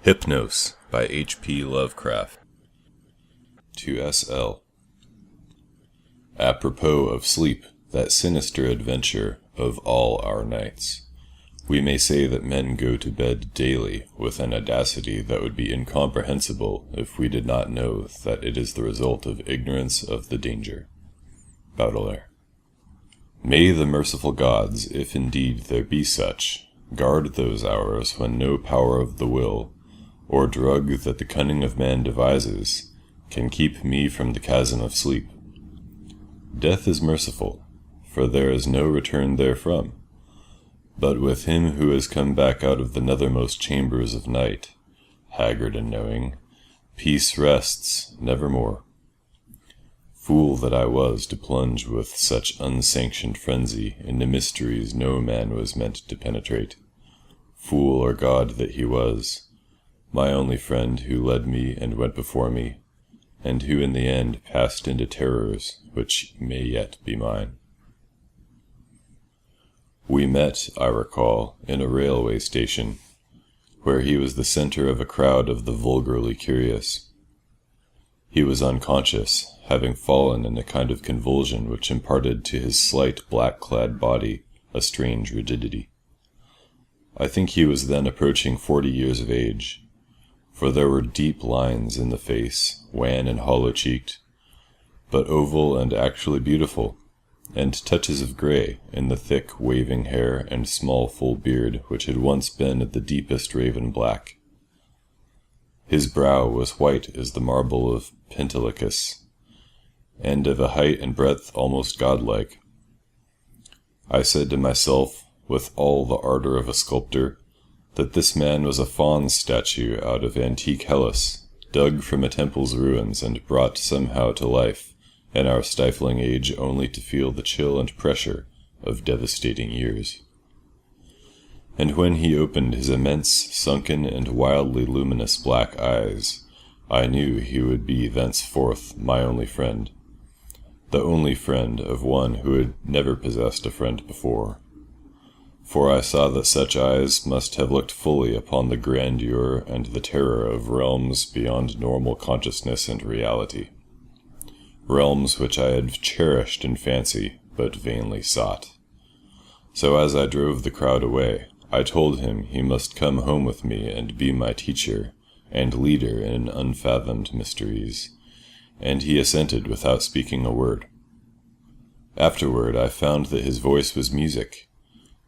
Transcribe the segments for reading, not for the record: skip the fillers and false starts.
Hypnos by H.P. Lovecraft. To S.L. Apropos of sleep, that sinister adventure of all our nights, we may say that men go to bed daily with an audacity that would be incomprehensible if we did not know that it is the result of ignorance of the danger. Baudelaire. May the merciful gods, if indeed there be such, guard those hours when no power of the will, or drug that the cunning of man devises, can keep me from the chasm of sleep. Death is merciful, for there is no return therefrom. But with him who has come back out of the nethermost chambers of night, haggard and knowing, peace rests nevermore. Fool that I was to plunge with such unsanctioned frenzy into mysteries no man was meant to penetrate. Fool or god that he was, my only friend who led me and went before me, and who in the end passed into terrors which may yet be mine. We met, I recall, in a railway station, where he was the centre of a crowd of the vulgarly curious. He was unconscious, having fallen in a kind of convulsion which imparted to his slight black-clad body a strange rigidity. I think he was then approaching 40 years of age, for there were deep lines in the face, wan and hollow-cheeked, but oval and actually beautiful, and touches of grey in the thick, waving hair and small full beard which had once been the deepest raven black. His brow was white as the marble of Pentelicus, and of a height and breadth almost godlike. I said to myself, with all the ardour of a sculptor, that this man was a faun's statue out of antique Hellas, dug from a temple's ruins and brought somehow to life in our stifling age only to feel the chill and pressure of devastating years. And when he opened his immense, sunken, and wildly luminous black eyes, I knew he would be thenceforth my only friend, the only friend of one who had never possessed a friend before. For I saw that such eyes must have looked fully upon the grandeur and the terror of realms beyond normal consciousness and reality, realms which I had cherished in fancy but vainly sought. So as I drove the crowd away, I told him he must come home with me and be my teacher and leader in unfathomed mysteries, and he assented without speaking a word. Afterward I found that his voice was music,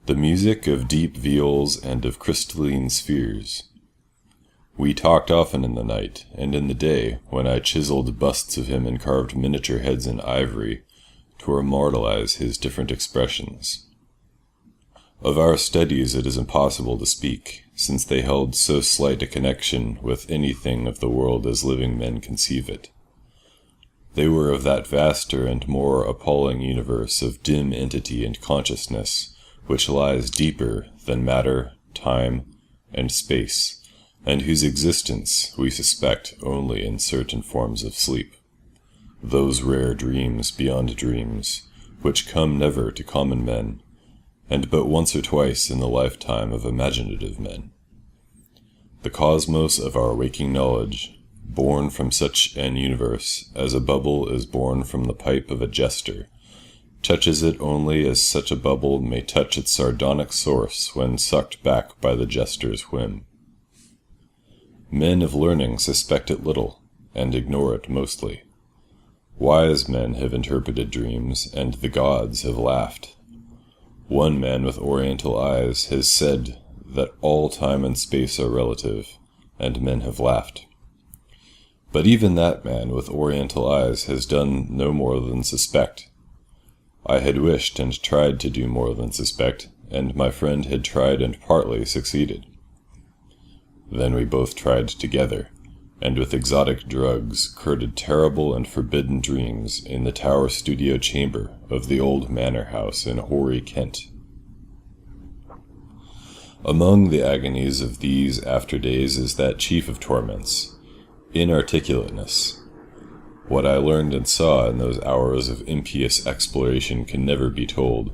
the music of deep viols and of crystalline spheres. We talked often in the night, and in the day, when I chiselled busts of him and carved miniature heads in ivory to immortalize his different expressions. Of our studies it is impossible to speak, since they held so slight a connection with anything of the world as living men conceive it. They were of that vaster and more appalling universe of dim entity and consciousness, which lies deeper than matter, time, and space, and whose existence we suspect only in certain forms of sleep. Those rare dreams beyond dreams, which come never to common men, and but once or twice in the lifetime of imaginative men. The cosmos of our waking knowledge, born from such an universe as a bubble is born from the pipe of a jester, touches it only as such a bubble may touch its sardonic source when sucked back by the jester's whim. Men of learning suspect it little, and ignore it mostly. Wise men have interpreted dreams, and the gods have laughed. One man with oriental eyes has said that all time and space are relative, and men have laughed. But even that man with oriental eyes has done no more than suspect. I had wished and tried to do more than suspect, and my friend had tried and partly succeeded. Then we both tried together, and with exotic drugs courted terrible and forbidden dreams in the tower studio chamber of the old manor house in hoary Kent. Among the agonies of these after days is that chief of torments, inarticulateness. What I learned and saw in those hours of impious exploration can never be told,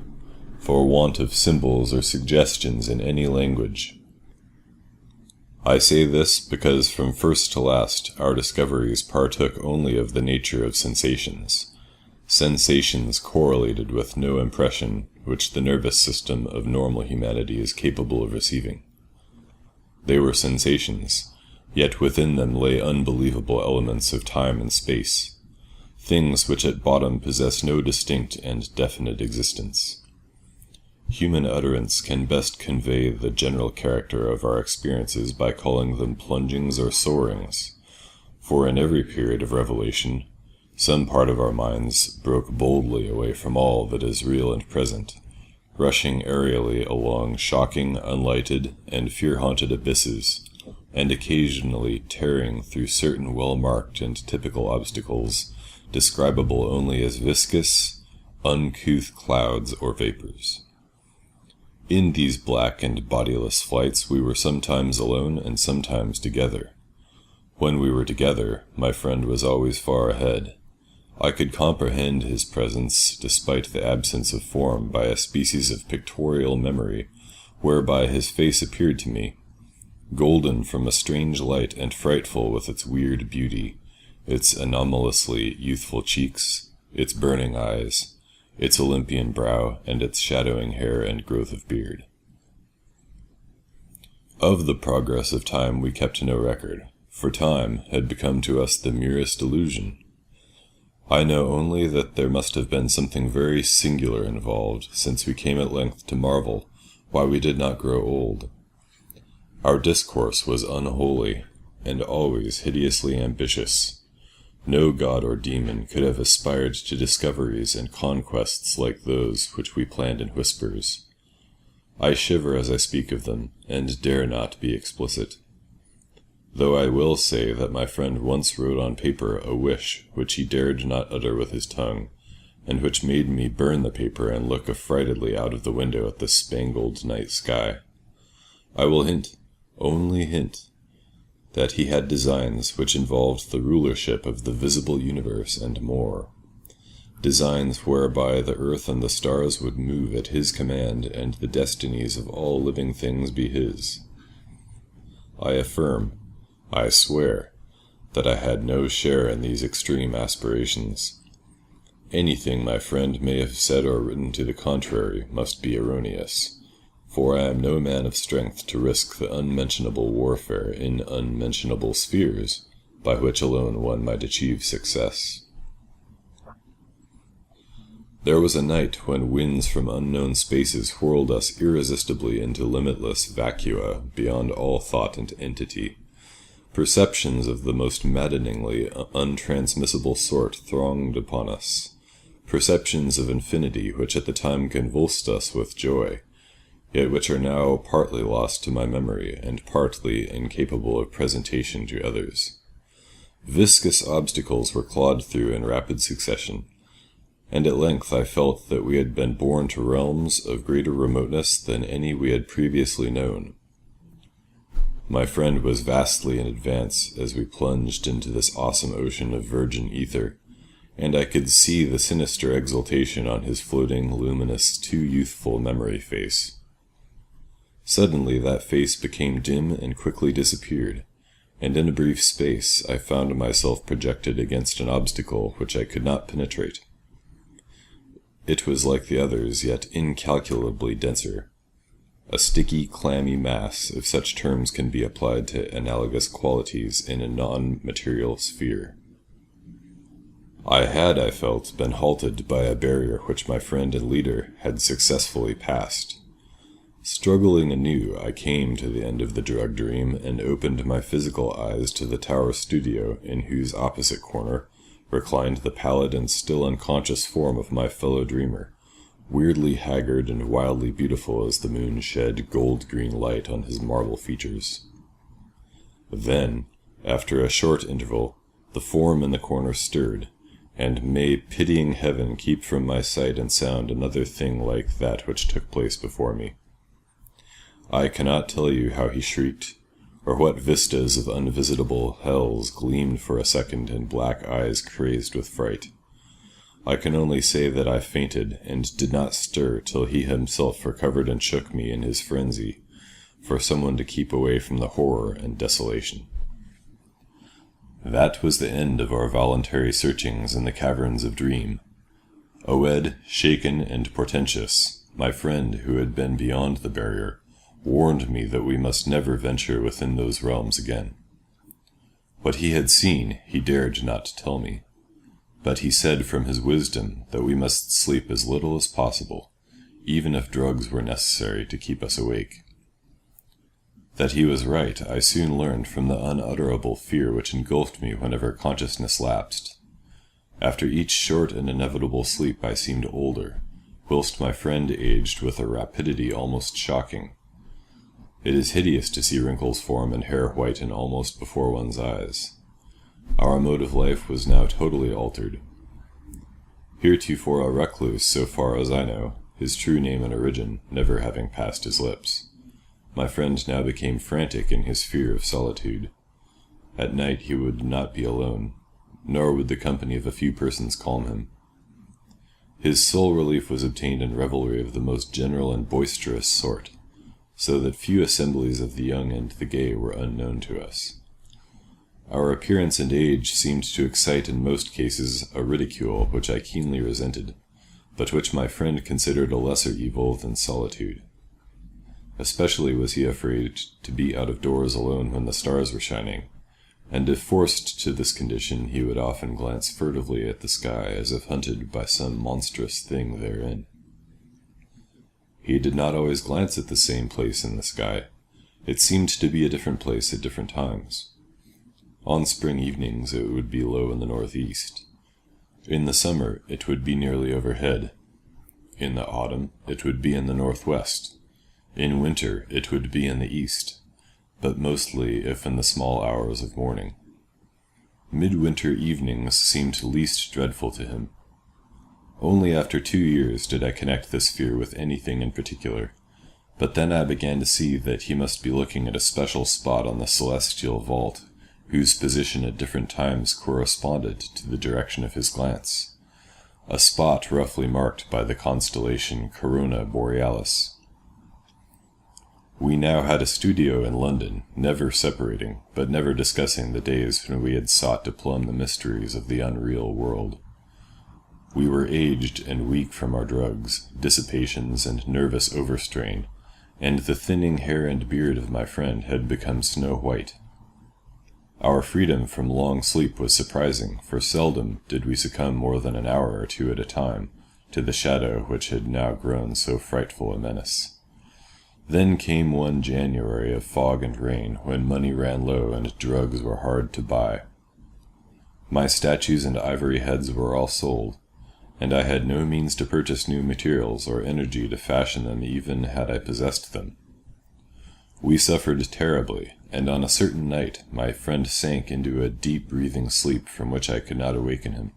for want of symbols or suggestions in any language. I say this because from first to last our discoveries partook only of the nature of sensations, sensations correlated with no impression which the nervous system of normal humanity is capable of receiving. They were sensations, yet within them lay unbelievable elements of time and space, things which at bottom possess no distinct and definite existence. Human utterance can best convey the general character of our experiences by calling them plungings or soarings, for in every period of revelation, some part of our minds broke boldly away from all that is real and present, rushing aerially along shocking, unlighted, and fear-haunted abysses, and occasionally tearing through certain well-marked and typical obstacles, describable only as viscous, uncouth clouds or vapors. In these black and bodiless flights we were sometimes alone and sometimes together. When we were together, my friend was always far ahead. I could comprehend his presence, despite the absence of form, by a species of pictorial memory, whereby his face appeared to me, golden from a strange light and frightful with its weird beauty, its anomalously youthful cheeks, its burning eyes, its Olympian brow, and its shadowing hair and growth of beard. Of the progress of time we kept no record, for time had become to us the merest illusion. I know only that there must have been something very singular involved, since we came at length to marvel why we did not grow old. Our discourse was unholy, and always hideously ambitious. No god or demon could have aspired to discoveries and conquests like those which we planned in whispers. I shiver as I speak of them, and dare not be explicit. Though I will say that my friend once wrote on paper a wish which he dared not utter with his tongue, and which made me burn the paper and look affrightedly out of the window at the spangled night sky. I will hint, only hint, that he had designs which involved the rulership of the visible universe and more, designs whereby the earth and the stars would move at his command and the destinies of all living things be his. I affirm, I swear, that I had no share in these extreme aspirations. Anything my friend may have said or written to the contrary must be erroneous, for I am no man of strength to risk the unmentionable warfare in unmentionable spheres, by which alone one might achieve success. There was a night when winds from unknown spaces whirled us irresistibly into limitless vacua beyond all thought and entity. Perceptions of the most maddeningly untransmissible sort thronged upon us, perceptions of infinity which at the time convulsed us with joy, yet which are now partly lost to my memory and partly incapable of presentation to others. Viscous obstacles were clawed through in rapid succession, and at length I felt that we had been borne to realms of greater remoteness than any we had previously known. My friend was vastly in advance as we plunged into this awesome ocean of virgin ether, and I could see the sinister exultation on his floating, luminous, too youthful memory face. Suddenly that face became dim and quickly disappeared, and in a brief space I found myself projected against an obstacle which I could not penetrate. It was like the others, yet incalculably denser, a sticky, clammy mass, if such terms can be applied to analogous qualities in a non-material sphere. I had, I felt, been halted by a barrier which my friend and leader had successfully passed. Struggling anew, I came to the end of the drug dream and opened my physical eyes to the tower studio in whose opposite corner reclined the pallid and still unconscious form of my fellow dreamer, weirdly haggard and wildly beautiful as the moon shed gold-green light on his marble features. Then, after a short interval, the form in the corner stirred, and may pitying heaven keep from my sight and sound another thing like that which took place before me. I cannot tell you how he shrieked, or what vistas of unvisitable hells gleamed for a second in black eyes crazed with fright. I can only say that I fainted, and did not stir till he himself recovered and shook me in his frenzy, for someone to keep away from the horror and desolation. That was the end of our voluntary searchings in the caverns of Dream. Oed, shaken and portentous, my friend who had been beyond the barrier, warned me that we must never venture within those realms again. What he had seen he dared not tell me, but he said from his wisdom that we must sleep as little as possible, even if drugs were necessary to keep us awake. That he was right I soon learned from the unutterable fear which engulfed me whenever consciousness lapsed. After each short and inevitable sleep I seemed older, whilst my friend aged with a rapidity almost shocking. It is hideous to see wrinkles form and hair whiten almost before one's eyes. Our mode of life was now totally altered. Heretofore a recluse, so far as I know, his true name and origin never having passed his lips, my friend now became frantic in his fear of solitude. At night he would not be alone, nor would the company of a few persons calm him. His sole relief was obtained in revelry of the most general and boisterous sort, so that few assemblies of the young and the gay were unknown to us. Our appearance and age seemed to excite in most cases a ridicule which I keenly resented, but which my friend considered a lesser evil than solitude. Especially was he afraid to be out of doors alone when the stars were shining, and if forced to this condition he would often glance furtively at the sky as if hunted by some monstrous thing therein. He did not always glance at the same place in the sky. It seemed to be a different place at different times. On spring evenings it would be low in the northeast. In the summer it would be nearly overhead. In the autumn it would be in the northwest. In winter it would be in the east, but mostly if in the small hours of morning. Midwinter evenings seemed least dreadful to him. Only after 2 years did I connect this fear with anything in particular, but then I began to see that he must be looking at a special spot on the celestial vault, whose position at different times corresponded to the direction of his glance, a spot roughly marked by the constellation Corona Borealis. We now had a studio in London, never separating, but never discussing the days when we had sought to plumb the mysteries of the unreal world. We were aged and weak from our drugs, dissipations, and nervous overstrain, and the thinning hair and beard of my friend had become snow white. Our freedom from long sleep was surprising, for seldom did we succumb more than an hour or two at a time to the shadow which had now grown so frightful a menace. Then came one January of fog and rain, when money ran low and drugs were hard to buy. My statues and ivory heads were all sold, and I had no means to purchase new materials or energy to fashion them even had I possessed them. We suffered terribly, and on a certain night my friend sank into a deep-breathing sleep from which I could not awaken him.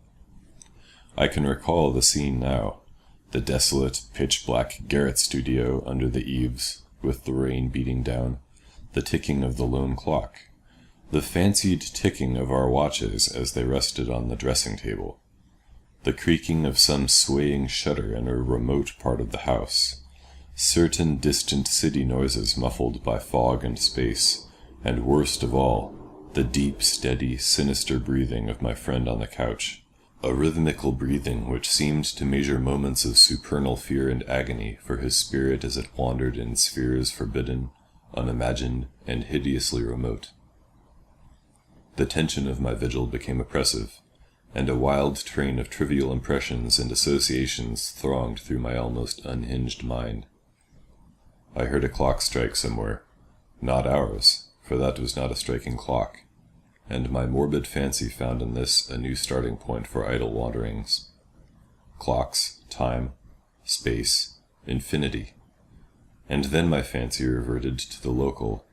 I can recall the scene now, the desolate, pitch-black garret studio under the eaves, with the rain beating down, the ticking of the lone clock, the fancied ticking of our watches as they rested on the dressing-table, the creaking of some swaying shutter in a remote part of the house, certain distant city noises muffled by fog and space, and worst of all, the deep, steady, sinister breathing of my friend on the couch, a rhythmical breathing which seemed to measure moments of supernal fear and agony for his spirit as it wandered in spheres forbidden, unimagined, and hideously remote. The tension of my vigil became oppressive, and a wild train of trivial impressions and associations thronged through my almost unhinged mind. I heard a clock strike somewhere, not ours, for that was not a striking clock, and my morbid fancy found in this a new starting point for idle wanderings. Clocks, time, space, infinity, and then my fancy reverted to the local,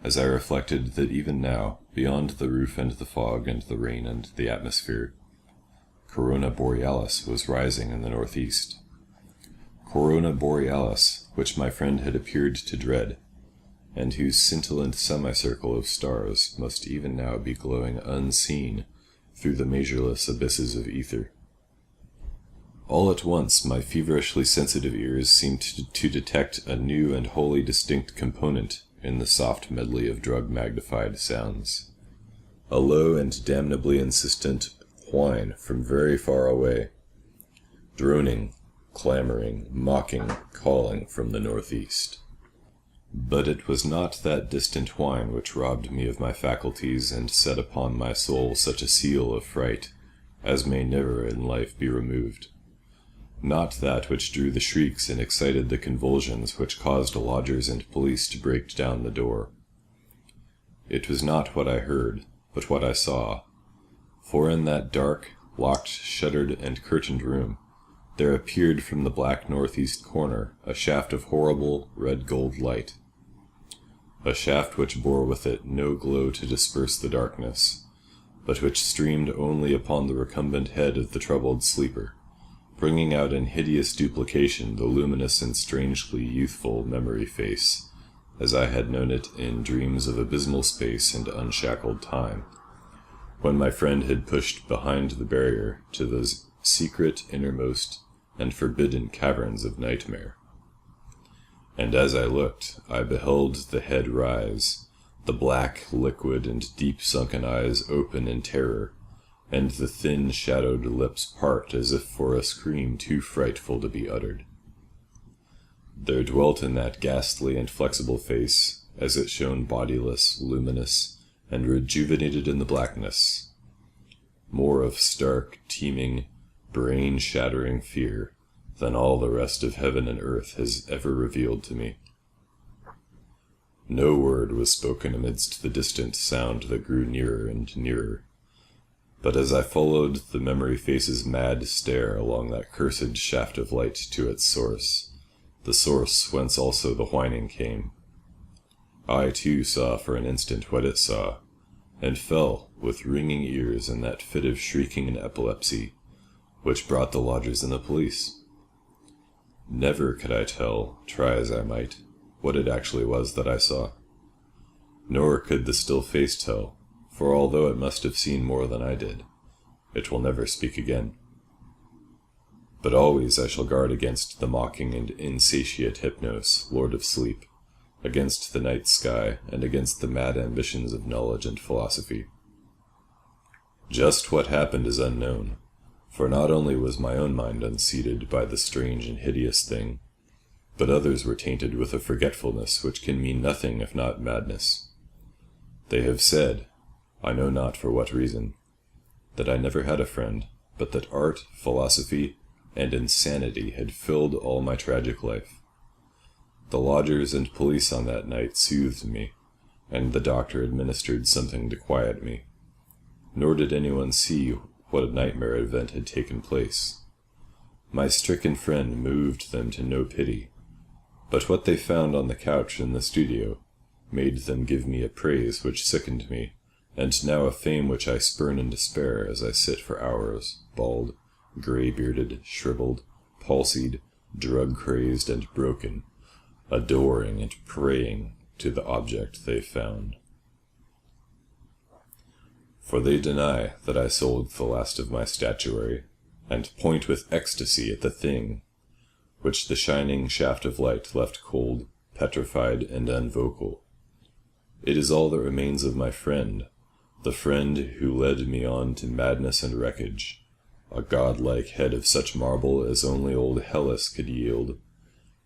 as I reflected that even now, beyond the roof and the fog and the rain and the atmosphere, Corona Borealis was rising in the northeast. Corona Borealis, which my friend had appeared to dread, and whose scintillant semicircle of stars must even now be glowing unseen through the measureless abysses of ether. All at once my feverishly sensitive ears seemed to detect a new and wholly distinct component in the soft medley of drug-magnified sounds. A low and damnably insistent whine from very far away, droning, clamoring, mocking, calling from the northeast. But it was not that distant whine which robbed me of my faculties and set upon my soul such a seal of fright as may never in life be removed. Not that which drew the shrieks and excited the convulsions which caused lodgers and police to break down the door. It was not what I heard, but what I saw, for in that dark, locked, shuttered, and curtained room there appeared from the black northeast corner a shaft of horrible red-gold light, a shaft which bore with it no glow to disperse the darkness, but which streamed only upon the recumbent head of the troubled sleeper, bringing out in hideous duplication the luminous and strangely youthful memory face, as I had known it in dreams of abysmal space and unshackled time, when my friend had pushed behind the barrier to those secret, innermost, and forbidden caverns of nightmare. And as I looked, I beheld the head rise, the black, liquid, and deep-sunken eyes open in terror, and the thin, shadowed lips part as if for a scream too frightful to be uttered. There dwelt in that ghastly and flexible face, as it shone bodiless, luminous, and rejuvenated in the blackness, more of stark, teeming, brain-shattering fear than all the rest of heaven and earth has ever revealed to me. No word was spoken amidst the distant sound that grew nearer and nearer, but as I followed the memory face's mad stare along that cursed shaft of light to its source, the source whence also the whining came, I too saw for an instant what it saw, and fell with ringing ears in that fit of shrieking and epilepsy which brought the lodgers and the police. Never could I tell, try as I might, what it actually was that I saw. Nor could the still face tell, for although it must have seen more than I did, it will never speak again. But always I shall guard against the mocking and insatiate Hypnos, Lord of Sleep, against the night sky, and against the mad ambitions of knowledge and philosophy. Just what happened is unknown, for not only was my own mind unseated by the strange and hideous thing, but others were tainted with a forgetfulness which can mean nothing if not madness. They have said, I know not for what reason, that I never had a friend, but that art, philosophy, and insanity had filled all my tragic life. The lodgers and police on that night soothed me, and the doctor administered something to quiet me, nor did anyone see what a nightmare event had taken place. My stricken friend moved them to no pity, but what they found on the couch in the studio made them give me a praise which sickened me, and now a fame which I spurn in despair as I sit for hours, bald, grey-bearded, shriveled, palsied, drug-crazed, and broken, adoring and praying to the object they found. For they deny that I sold the last of my statuary, and point with ecstasy at the thing which the shining shaft of light left cold, petrified, and unvocal. It is all that remains of my friend, the friend who led me on to madness and wreckage, a godlike head of such marble as only old Hellas could yield,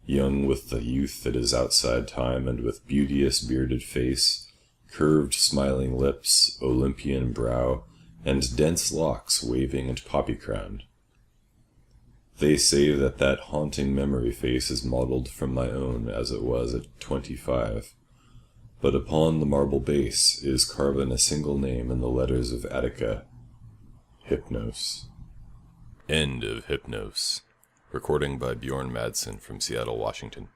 young with the youth that is outside time, and with beauteous bearded face, curved smiling lips, Olympian brow, and dense locks waving and poppy-crowned. They say that that haunting memory face is modelled from my own as it was at 25, but upon the marble base is carven a single name in the letters of Attica, Hypnos. End of Hypnos. Recording by Bjorn Madsen from Seattle, Washington.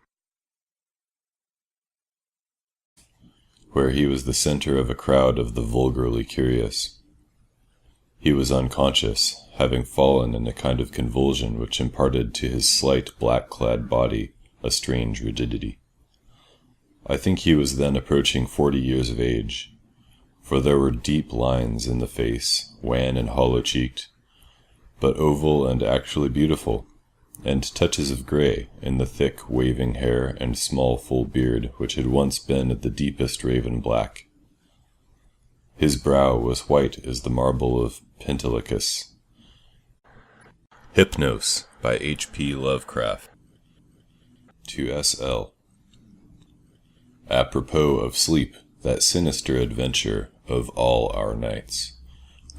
Where he was the center of a crowd of the vulgarly curious. He was unconscious, having fallen in a kind of convulsion which imparted to his slight black-clad body a strange rigidity. I think he was then approaching 40 years of age, for there were deep lines in the face, wan and hollow-cheeked, but oval and actually beautiful, and touches of grey in the thick, waving hair and small, full beard which had once been the deepest raven black. His brow was white as the marble of Pentelicus. Hypnos by H.P. Lovecraft. To S.L. Apropos of sleep, that sinister adventure of all our nights,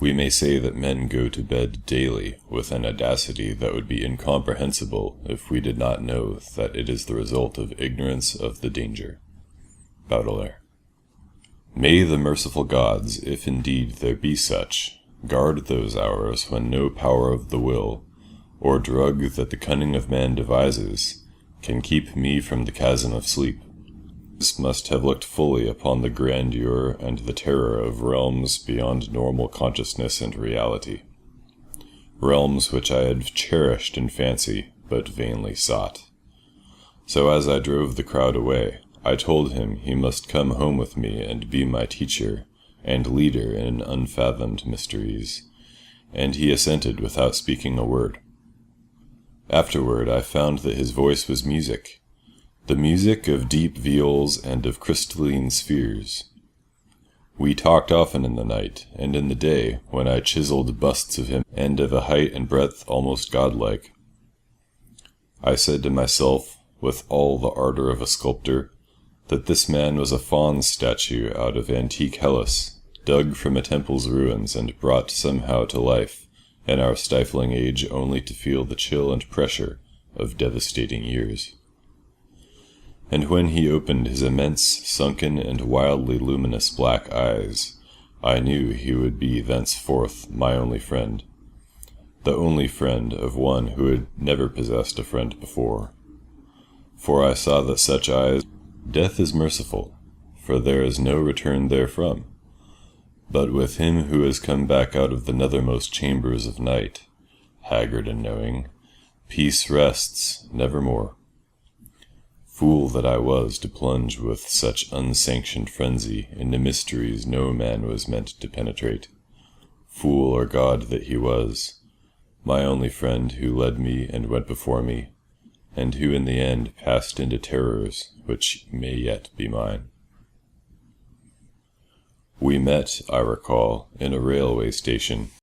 we may say that men go to bed daily with an audacity that would be incomprehensible if we did not know that it is the result of ignorance of the danger. Baudelaire. May the merciful gods, if indeed there be such, guard those hours when no power of the will, or drug that the cunning of man devises, can keep me from the chasm of sleep. This must have looked fully upon the grandeur and the terror of realms beyond normal consciousness and reality, realms which I had cherished in fancy, but vainly sought. So as I drove the crowd away, I told him he must come home with me and be my teacher and leader in unfathomed mysteries, and he assented without speaking a word. Afterward I found that his voice was music, the music of deep viols and of crystalline spheres. We talked often in the night, and in the day, when I chiseled busts of him, and of a height and breadth almost godlike. I said to myself, with all the ardor of a sculptor, that this man was a faun's statue out of antique Hellas, dug from a temple's ruins and brought somehow to life in our stifling age only to feel the chill and pressure of devastating years. And when he opened his immense, sunken, and wildly luminous black eyes, I knew he would be thenceforth my only friend, the only friend of one who had never possessed a friend before. For I saw that such eyes, death is merciful, for there is no return therefrom. But with him who has come back out of the nethermost chambers of night, haggard and knowing, peace rests nevermore. Fool that I was to plunge with such unsanctioned frenzy into mysteries no man was meant to penetrate. Fool or god that he was, my only friend who led me and went before me, and who in the end passed into terrors which may yet be mine. We met, I recall, in a railway station,